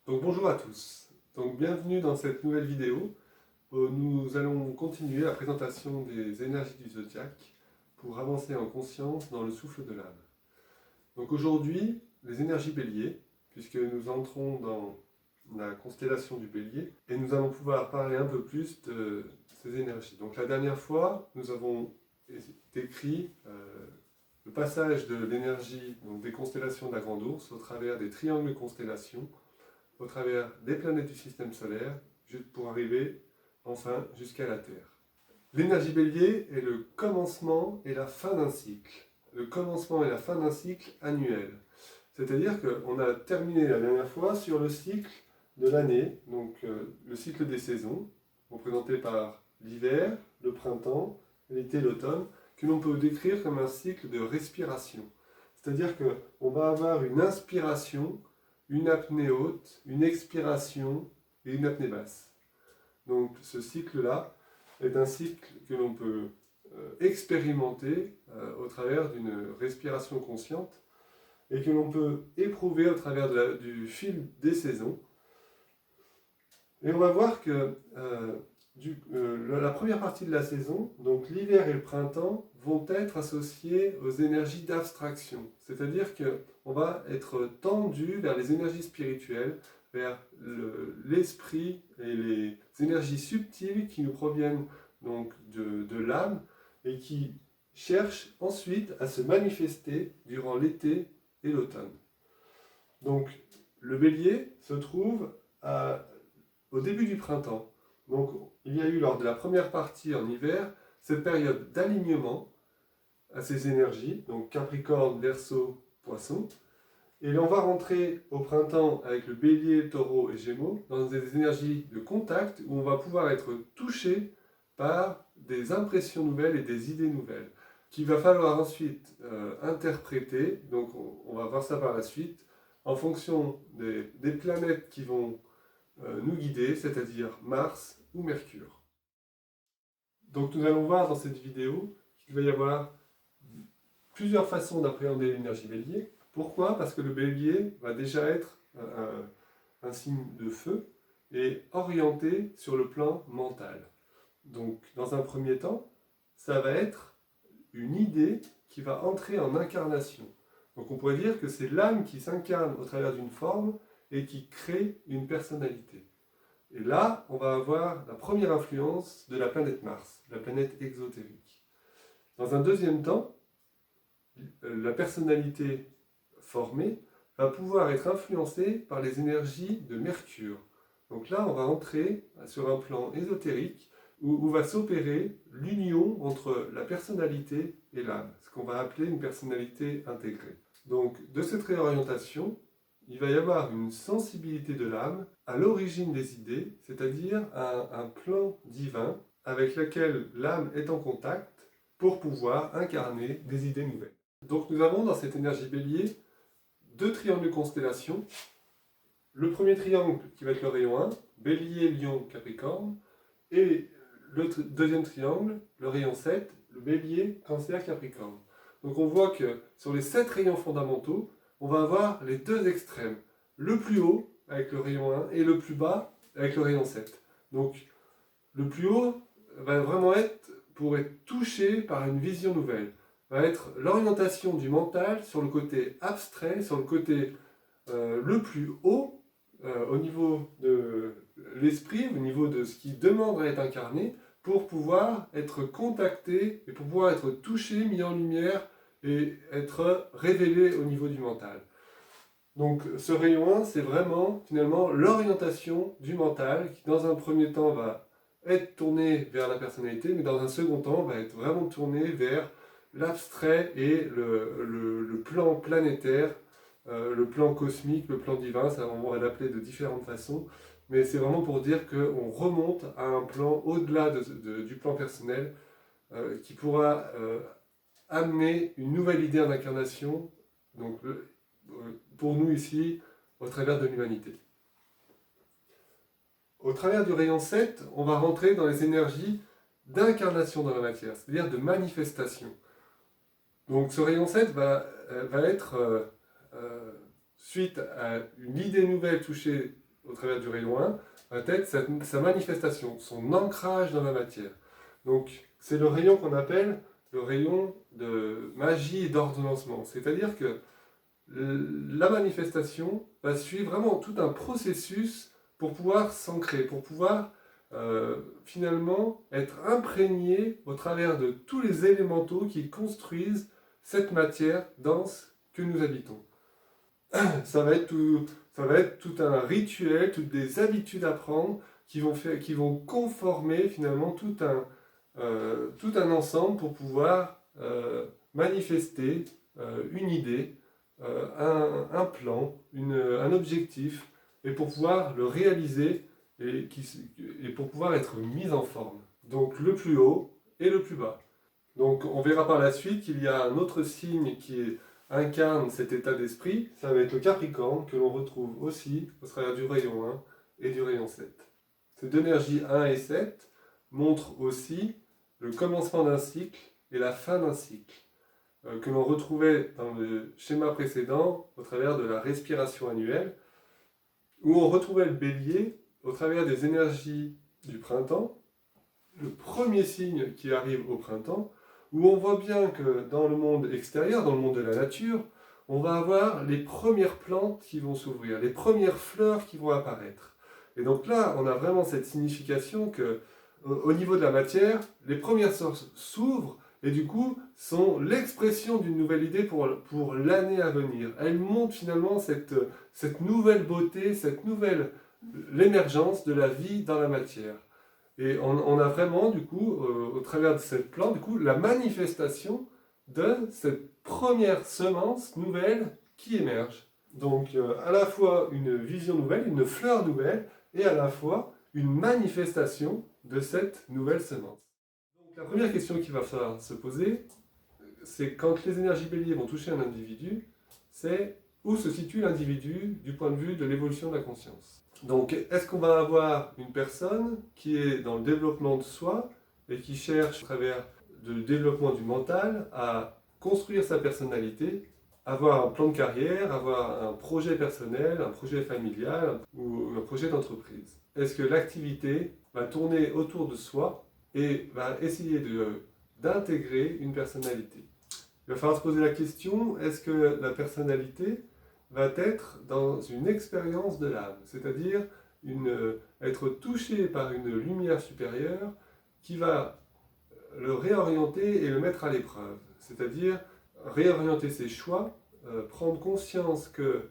Donc bonjour à tous, donc bienvenue dans cette nouvelle vidéo où nous allons continuer la présentation des énergies du zodiaque pour avancer en conscience dans le souffle de l'âme. Donc aujourd'hui, les énergies bélier, puisque nous entrons dans la constellation du bélier et nous allons pouvoir parler un peu plus de ces énergies. Donc la dernière fois, nous avons décrit le passage de l'énergie des constellations de la Grande Ourse au travers des triangles de constellations au travers des planètes du système solaire, pour arriver enfin jusqu'à la Terre. L'énergie bélier est le commencement et la fin d'un cycle. Le commencement et la fin d'un cycle annuel. C'est-à-dire qu'on a terminé la dernière fois sur le cycle de l'année, donc le cycle des saisons, représenté par l'hiver, le printemps, l'été, l'automne, que l'on peut décrire comme un cycle de respiration. C'est-à-dire qu'on va avoir une inspiration, une apnée haute, une expiration et une apnée basse. Donc ce cycle-là est un cycle que l'on peut expérimenter au travers d'une respiration consciente et que l'on peut éprouver au travers du fil des saisons. Et on va voir que la première partie de la saison, donc l'hiver et le printemps, vont être associés aux énergies d'abstraction. C'est-à-dire qu'on va être tendu vers les énergies spirituelles, vers l'esprit et les énergies subtiles qui nous proviennent donc de l'âme et qui cherchent ensuite à se manifester durant l'été et l'automne. Donc le bélier se trouve au début du printemps. Donc il y a eu lors de la première partie en hiver cette période d'alignement à ces énergies, donc Capricorne, Verseau, Poisson. Et on va rentrer au printemps avec le bélier, taureau et gémeaux dans des énergies de contact où on va pouvoir être touché par des impressions nouvelles et des idées nouvelles qu'il va falloir ensuite interpréter. Donc on va voir ça par la suite en fonction des planètes qui vont nous guider, c'est-à-dire Mars ou Mercure. Donc nous allons voir dans cette vidéo qu'il va y avoir plusieurs façons d'appréhender l'énergie bélier. Pourquoi? Parce que le bélier va déjà être un signe de feu et orienté sur le plan mental. Donc dans un premier temps, ça va être une idée qui va entrer en incarnation. Donc on pourrait dire que c'est l'âme qui s'incarne au travers d'une forme et qui crée une personnalité. Et là, on va avoir la première influence de la planète Mars, la planète exotérique. Dans un deuxième temps, la personnalité formée va pouvoir être influencée par les énergies de Mercure. Donc là, on va entrer sur un plan ésotérique où va s'opérer l'union entre la personnalité et l'âme, ce qu'on va appeler une personnalité intégrée. Donc de cette réorientation, il va y avoir une sensibilité de l'âme à l'origine des idées, c'est-à-dire un plan divin avec lequel l'âme est en contact pour pouvoir incarner des idées nouvelles. Donc nous avons dans cette énergie bélier deux triangles de constellation. Le premier triangle qui va être le rayon 1, bélier, lion, capricorne, et le deuxième triangle, le rayon 7, le bélier, cancer, capricorne. Donc on voit que sur les 7 rayons fondamentaux, on va avoir les deux extrêmes. Le plus haut avec le rayon 1 et le plus bas avec le rayon 7. Donc le plus haut va vraiment être pour être touché par une vision nouvelle. Va être l'orientation du mental sur le côté abstrait, sur le côté le plus haut, au niveau de l'esprit, au niveau de ce qui demande à être incarné, pour pouvoir être contacté et pour pouvoir être touché, mis en lumière et être révélé au niveau du mental. Donc ce rayon 1, c'est vraiment finalement l'orientation du mental qui dans un premier temps va être tourné vers la personnalité, mais dans un second temps va être vraiment tourné vers l'abstrait et le plan planétaire, le plan cosmique, le plan divin, ça on va l'appeler de différentes façons, mais c'est vraiment pour dire qu'on remonte à un plan au-delà du plan personnel qui pourra amener une nouvelle idée en incarnation, donc pour nous ici, au travers de l'humanité. Au travers du rayon 7, on va rentrer dans les énergies d'incarnation dans la matière, c'est-à-dire de manifestation. Donc ce rayon 7 va être, suite à une idée nouvelle touchée au travers du rayon 1, va être sa manifestation, son ancrage dans la matière. Donc, c'est le rayon qu'on appelle le rayon de magie et d'ordonnancement. C'est-à-dire que la manifestation va suivre vraiment tout un processus pour pouvoir s'ancrer, pour pouvoir finalement être imprégné au travers de tous les élémentaux qui construisent cette matière dense que nous habitons. Ça va être tout un rituel, toutes des habitudes à prendre qui vont conformer finalement tout un ensemble pour pouvoir manifester une idée, un plan, un objectif, et pour pouvoir le réaliser et pour pouvoir être mis en forme. Donc le plus haut et le plus bas. Donc on verra par la suite qu'il y a un autre signe qui incarne cet état d'esprit, ça va être le Capricorne, que l'on retrouve aussi au travers du rayon 1 et du rayon 7. Ces deux énergies 1 et 7 montrent aussi le commencement d'un cycle et la fin d'un cycle, que l'on retrouvait dans le schéma précédent au travers de la respiration annuelle, où on retrouvait le Bélier au travers des énergies du printemps, le premier signe qui arrive au printemps, où on voit bien que dans le monde extérieur, dans le monde de la nature, on va avoir les premières plantes qui vont s'ouvrir, les premières fleurs qui vont apparaître. Et donc là, on a vraiment cette signification que, au niveau de la matière, les premières sources s'ouvrent et du coup sont l'expression d'une nouvelle idée pour l'année à venir. Elles montrent finalement cette nouvelle beauté, l'émergence de la vie dans la matière. Et on a vraiment, du coup, au travers de cette plante, du coup, la manifestation de cette première semence nouvelle qui émerge. Donc, à la fois une vision nouvelle, une fleur nouvelle, et à la fois une manifestation de cette nouvelle semence. Donc, la première question qu'il va falloir se poser, c'est quand les énergies béliers vont toucher un individu, c'est où se situe l'individu du point de vue de l'évolution de la conscience. Donc, est-ce qu'on va avoir une personne qui est dans le développement de soi et qui cherche, à travers le développement du mental, à construire sa personnalité, avoir un plan de carrière, avoir un projet personnel, un projet familial ou un projet d'entreprise? Est-ce que l'activité va tourner autour de soi et va essayer d'intégrer une personnalité? Il va falloir se poser la question, est-ce que la personnalité va être dans une expérience de l'âme, c'est-à-dire être touché par une lumière supérieure qui va le réorienter et le mettre à l'épreuve, c'est-à-dire réorienter ses choix, prendre conscience que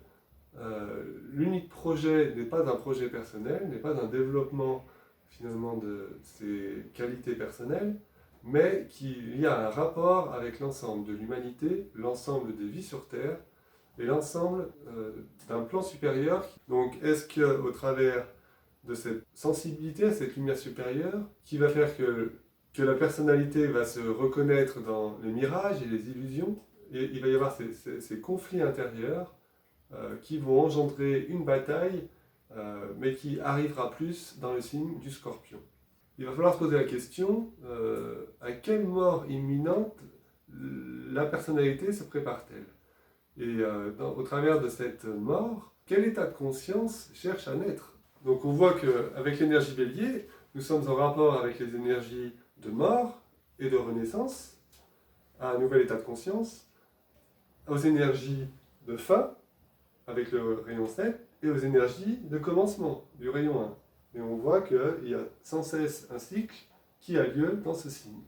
l'unique projet n'est pas un projet personnel, n'est pas un développement finalement de ses qualités personnelles, mais qu'il y a un rapport avec l'ensemble de l'humanité, l'ensemble des vies sur Terre, et l'ensemble d'un plan supérieur. Donc est-ce qu'au travers de cette sensibilité, cette lumière supérieure, qui va faire que la personnalité va se reconnaître dans les mirages et les illusions, et il va y avoir ces conflits intérieurs qui vont engendrer une bataille, mais qui arrivera plus dans le signe du Scorpion. Il va falloir se poser la question, à quelle mort imminente la personnalité se prépare-t-elle? Et au travers de cette mort, quel état de conscience cherche à naître? Donc on voit qu'avec l'énergie bélier, nous sommes en rapport avec les énergies de mort et de renaissance, à un nouvel état de conscience, aux énergies de fin, avec le rayon 7, et aux énergies de commencement, du rayon 1. Et on voit qu'il y a sans cesse un cycle qui a lieu dans ce signe.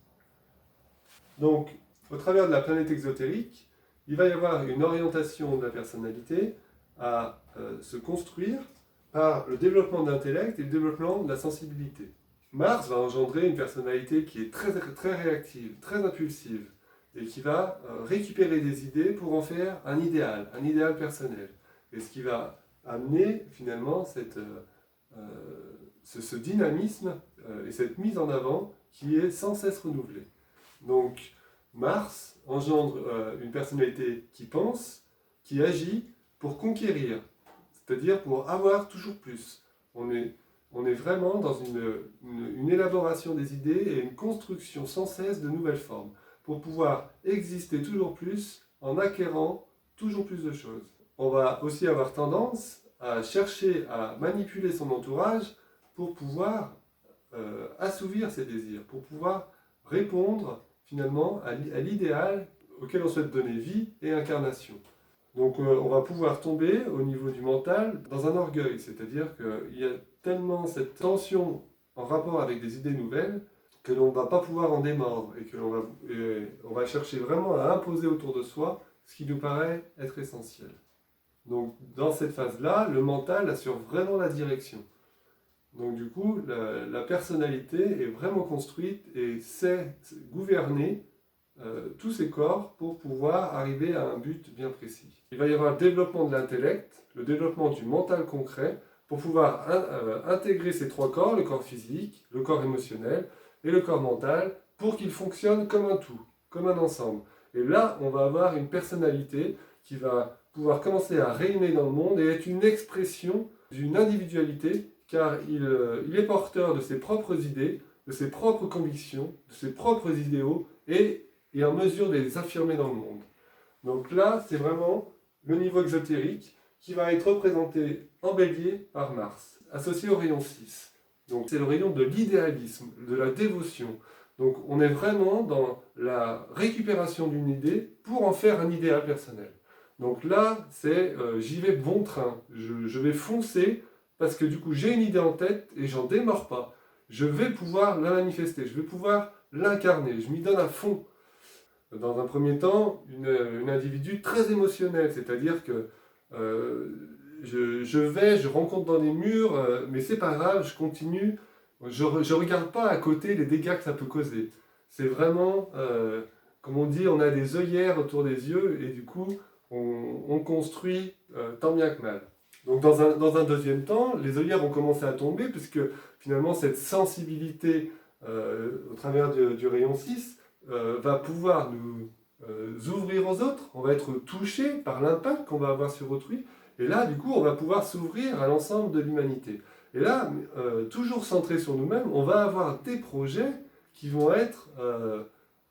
Donc, au travers de la planète exotérique, il va y avoir une orientation de la personnalité à se construire par le développement de l'intellect et le développement de la sensibilité. Mars va engendrer une personnalité qui est très, très réactive, très impulsive, et qui va récupérer des idées pour en faire un idéal personnel. Et ce qui va amener finalement ce dynamisme et cette mise en avant qui est sans cesse renouvelée. Donc Mars engendre une personnalité qui pense, qui agit pour conquérir, c'est-à-dire pour avoir toujours plus. On est vraiment dans une élaboration des idées et une construction sans cesse de nouvelles formes, pour pouvoir exister toujours plus en acquérant toujours plus de choses. On va aussi avoir tendance à chercher à manipuler son entourage pour pouvoir assouvir ses désirs, pour pouvoir répondre finalement à l'idéal auquel on souhaite donner vie et incarnation. Donc on va pouvoir tomber au niveau du mental dans un orgueil, c'est-à-dire qu'il y a tellement cette tension en rapport avec des idées nouvelles que l'on ne va pas pouvoir en démordre et on va chercher vraiment à imposer autour de soi ce qui nous paraît être essentiel. Donc dans cette phase-là, le mental assure vraiment la direction. Donc du coup, la personnalité est vraiment construite et sait gouverner tous ses corps pour pouvoir arriver à un but bien précis. Il va y avoir le développement de l'intellect, le développement du mental concret, pour pouvoir intégrer ces trois corps, le corps physique, le corps émotionnel et le corps mental, pour qu'ils fonctionnent comme un tout, comme un ensemble. Et là, on va avoir une personnalité qui va pouvoir commencer à rayonner dans le monde et être une expression d'une individualité, car il est porteur de ses propres idées, de ses propres convictions, de ses propres idéaux, et est en mesure de les affirmer dans le monde. Donc là, c'est vraiment le niveau exotérique qui va être représenté en bélier par Mars, associé au rayon 6. Donc c'est le rayon de l'idéalisme, de la dévotion. Donc on est vraiment dans la récupération d'une idée pour en faire un idéal personnel. Donc là, c'est j'y vais bon train, je vais foncer parce que du coup j'ai une idée en tête et j'en démords pas. Je vais pouvoir la manifester, je vais pouvoir l'incarner, je m'y donne à fond. Dans un premier temps, une individu très émotionnel, c'est-à-dire que je rencontre dans des murs, mais c'est pas grave, je continue, je regarde pas à côté les dégâts que ça peut causer. C'est vraiment, comme on dit, on a des œillères autour des yeux et du coup, on construit tant bien que mal. Donc dans un deuxième temps, les œillères vont commencer à tomber puisque finalement cette sensibilité au travers du rayon 6 va pouvoir nous ouvrir aux autres, on va être touché par l'impact qu'on va avoir sur autrui, et là, du coup, on va pouvoir s'ouvrir à l'ensemble de l'humanité. Et là, toujours centré sur nous-mêmes, on va avoir des projets qui vont être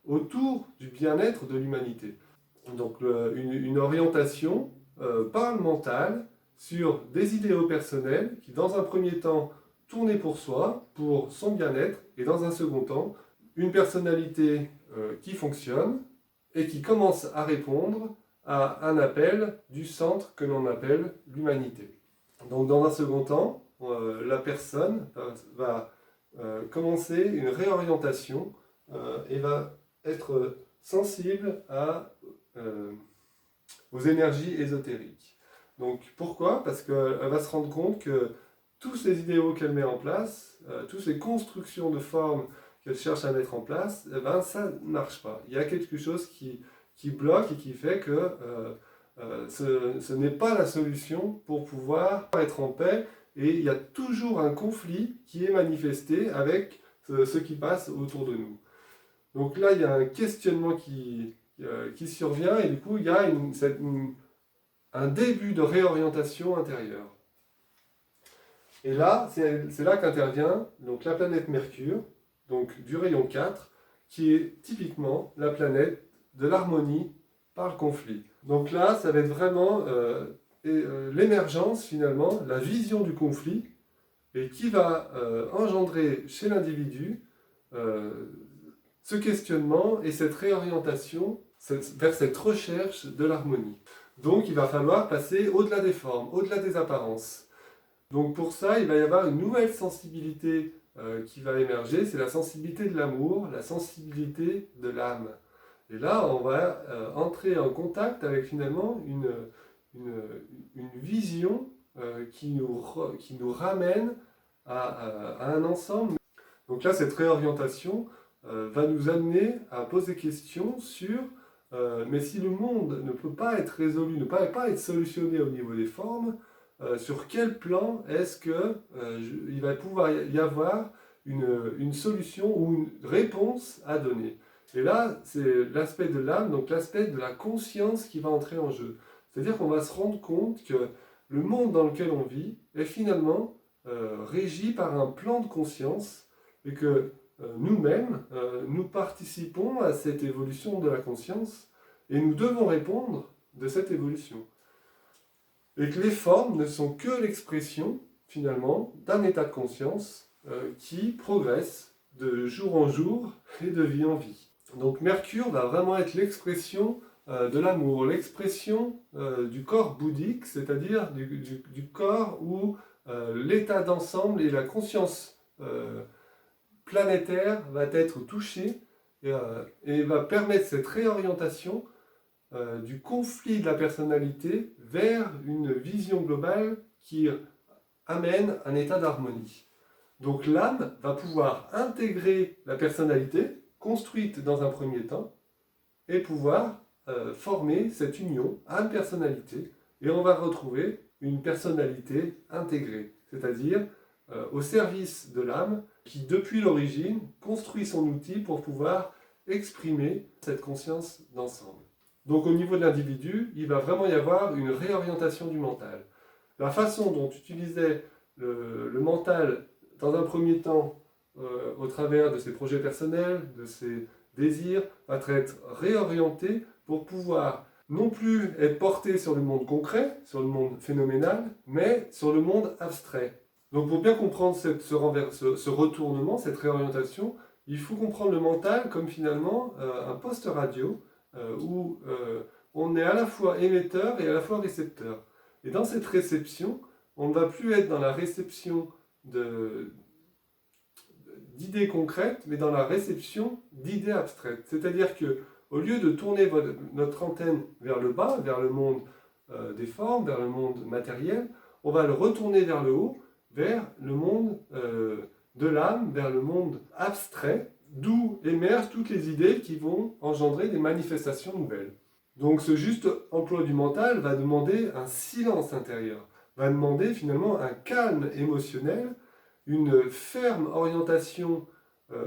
autour du bien-être de l'humanité. Donc, une orientation par le mental sur des idéaux personnels qui, dans un premier temps, tournaient pour soi, pour son bien-être, et dans un second temps, une personnalité qui fonctionne et qui commence à répondre à un appel du centre que l'on appelle l'humanité. Donc dans un second temps, la personne va commencer une réorientation et va être sensible aux énergies ésotériques. Donc pourquoi? Parce qu'elle va se rendre compte que tous ces idéaux qu'elle met en place, toutes ces constructions de formes qu'elle cherche à mettre en place, eh ben, ça ne marche pas. Il y a quelque chose qui bloque et qui fait que ce n'est pas la solution pour pouvoir être en paix, et il y a toujours un conflit qui est manifesté avec ce qui passe autour de nous. Donc là, il y a un questionnement qui survient et du coup, il y a un début de réorientation intérieure. Et là, c'est là qu'intervient donc la planète Mercure, donc du rayon 4, qui est typiquement la planète de l'harmonie par le conflit. Donc là, ça va être vraiment l'émergence finalement, la vision du conflit, et qui va engendrer chez l'individu ce questionnement et cette réorientation vers cette recherche de l'harmonie. Donc il va falloir passer au-delà des formes, au-delà des apparences. Donc pour ça, il va y avoir une nouvelle sensibilité qui va émerger, c'est la sensibilité de l'amour, la sensibilité de l'âme. Et là, on va entrer en contact avec finalement une vision qui nous ramène à un ensemble. Donc là, cette réorientation va nous amener à poser question sur mais si le monde ne peut pas être résolu, ne peut pas être solutionné au niveau des formes, sur quel plan est-ce qu'il va pouvoir y avoir une solution ou une réponse à donner? Et là, c'est l'aspect de l'âme, donc l'aspect de la conscience qui va entrer en jeu. C'est-à-dire qu'on va se rendre compte que le monde dans lequel on vit est finalement régi par un plan de conscience et que nous-mêmes, nous participons à cette évolution de la conscience et nous devons répondre de cette évolution. et que les formes ne sont que l'expression, finalement, d'un état de conscience qui progresse de jour en jour et de vie en vie. Donc Mercure va vraiment être l'expression de l'amour, l'expression du corps bouddhique, c'est-à-dire du corps où l'état d'ensemble et la conscience planétaire va être touchée et va permettre cette réorientation du conflit de la personnalité vers une vision globale qui amène un état d'harmonie. Donc l'âme va pouvoir intégrer la personnalité, construite dans un premier temps, et pouvoir former cette union âme-personnalité, et on va retrouver une personnalité intégrée, c'est-à-dire au service de l'âme, qui depuis l'origine construit son outil pour pouvoir exprimer cette conscience d'ensemble. Donc au niveau de l'individu, il va vraiment y avoir une réorientation du mental. La façon dont utilisait le mental dans un premier temps au travers de ses projets personnels, de ses désirs, va être réorienté pour pouvoir non plus être porté sur le monde concret, sur le monde phénoménal, mais sur le monde abstrait. Donc pour bien comprendre ce retournement, cette réorientation, il faut comprendre le mental comme finalement un poste radio où on est à la fois émetteur et à la fois récepteur. Et dans cette réception, on ne va plus être dans la réception d'idées concrètes, mais dans la réception d'idées abstraites. C'est-à-dire que au lieu de tourner notre antenne vers le bas, vers le monde des formes, vers le monde matériel, on va le retourner vers le haut, vers le monde de l'âme, vers le monde abstrait, d'où émergent toutes les idées qui vont engendrer des manifestations nouvelles. Donc ce juste emploi du mental va demander un silence intérieur, va demander finalement un calme émotionnel, une ferme orientation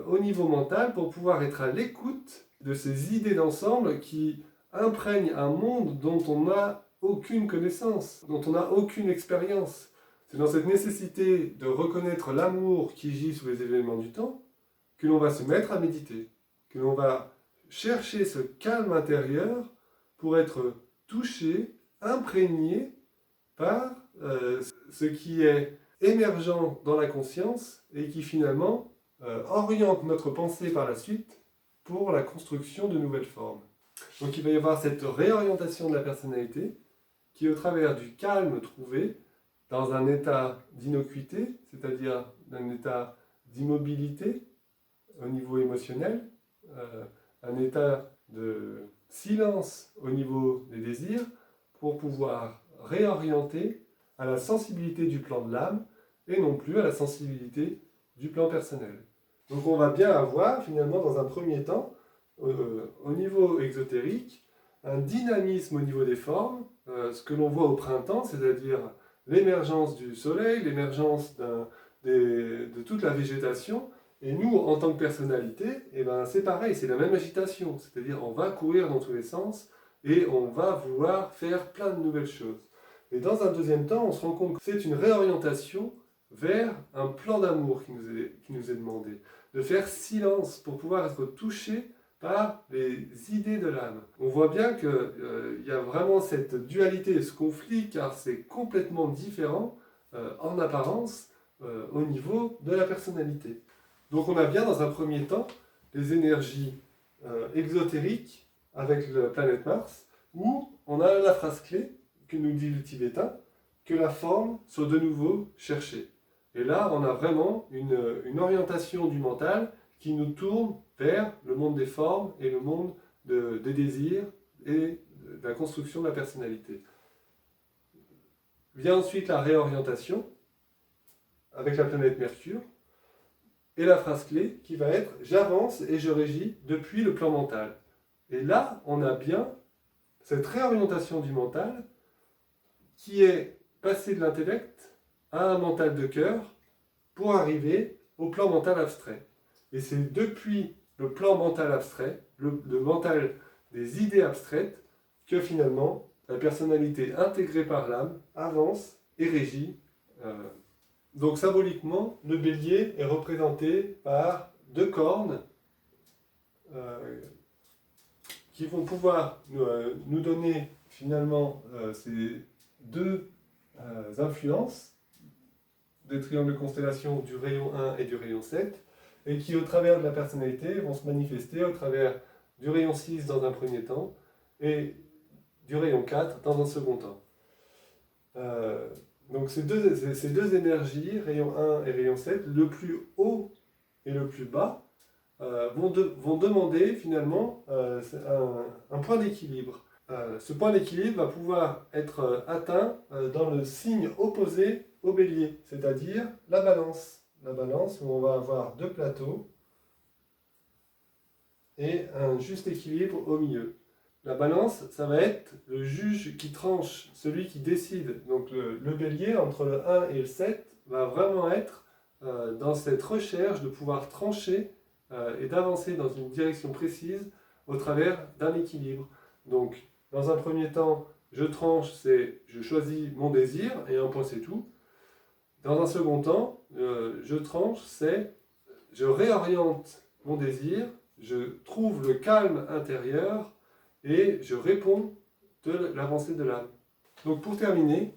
au niveau mental pour pouvoir être à l'écoute de ces idées d'ensemble qui imprègnent un monde dont on n'a aucune connaissance, dont on n'a aucune expérience. C'est dans cette nécessité de reconnaître l'amour qui gît sous les événements du temps que l'on va se mettre à méditer, que l'on va chercher ce calme intérieur pour être touché, imprégné par ce qui est émergent dans la conscience et qui finalement oriente notre pensée par la suite pour la construction de nouvelles formes. Donc il va y avoir cette réorientation de la personnalité qui, au travers du calme trouvé, dans un état d'innocuité, c'est-à-dire d'un état d'immobilité au niveau émotionnel, un état de silence au niveau des désirs, pour pouvoir réorienter à la sensibilité du plan de l'âme et non plus à la sensibilité du plan personnel. Donc on va bien avoir finalement dans un premier temps, au niveau exotérique, un dynamisme au niveau des formes, ce que l'on voit au printemps, c'est-à-dire l'émergence du soleil, l'émergence de toute la végétation. Et nous, en tant que personnalité, eh ben, c'est pareil, c'est la même agitation. C'est-à-dire on va courir dans tous les sens et on va vouloir faire plein de nouvelles choses. Et dans un deuxième temps, on se rend compte que c'est une réorientation vers un plan d'amour qui nous est demandé. De faire silence pour pouvoir être touché par les idées de l'âme. On voit bien qu'il y a vraiment cette dualité, ce conflit, car c'est complètement différent en apparence au niveau de la personnalité. Donc on a bien dans un premier temps les énergies exotériques avec la planète Mars, où on a la phrase clé que nous dit le tibétain, que la forme soit de nouveau cherchée. Et là, on a vraiment une orientation du mental qui nous tourne vers le monde des formes et le monde des désirs et de la construction de la personnalité. Vient ensuite la réorientation avec la planète Mercure et la phrase clé qui va être « J'avance et je régis depuis le plan mental ». Et là, on a bien cette réorientation du mental qui est passé de l'intellect à un mental de cœur pour arriver au plan mental abstrait. Et c'est depuis le plan mental abstrait, le mental des idées abstraites, que finalement la personnalité intégrée par l'âme avance et régit. Donc symboliquement, le bélier est représenté par deux cornes qui vont pouvoir nous donner finalement ces deux influences des triangles de constellation du rayon 1 et du rayon 7, et qui, au travers de la personnalité, vont se manifester au travers du rayon 6 dans un premier temps, et du rayon 4 dans un second temps. Donc ces deux énergies, rayon 1 et rayon 7, le plus haut et le plus bas, vont demander finalement un point d'équilibre. Ce point d'équilibre va pouvoir être atteint dans le signe opposé au bélier, c'est-à-dire la balance. La balance où on va avoir deux plateaux et un juste équilibre au milieu. La balance, ça va être le juge qui tranche, celui qui décide. Donc le bélier, entre le 1 et le 7, va vraiment être dans cette recherche de pouvoir trancher et d'avancer dans une direction précise au travers d'un équilibre. Donc, dans un premier temps, je tranche, c'est je choisis mon désir et un point c'est tout. Dans un second temps, je tranche, c'est je réoriente mon désir, je trouve le calme intérieur et je réponds de l'avancée de l'âme. Donc pour terminer,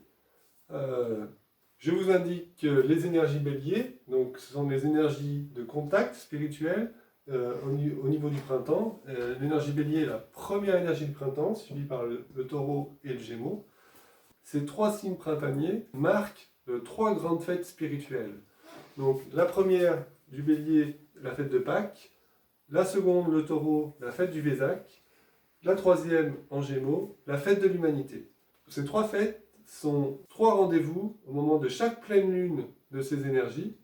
je vous indique que les énergies bélier, donc ce sont les énergies de contact spirituel au niveau du printemps. L'énergie bélier est la première énergie du printemps, suivie par le taureau et le gémeaux. Ces trois signes printaniers marquent trois grandes fêtes spirituelles. Donc la première du bélier, la fête de Pâques. La seconde, le taureau, la fête du Vésac. La troisième, en gémeaux, la fête de l'humanité. Ces trois fêtes sont trois rendez-vous au moment de chaque pleine lune de ces énergies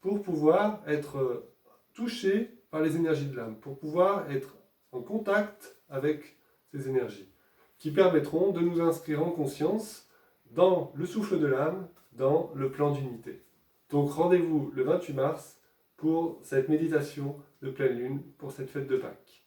pour pouvoir être touché par les énergies de l'âme, pour pouvoir être en contact avec ces énergies, qui permettront de nous inscrire en conscience dans le souffle de l'âme, dans le plan d'unité. Donc rendez-vous le 28 mars pour cette méditation de pleine lune, pour cette fête de Pâques.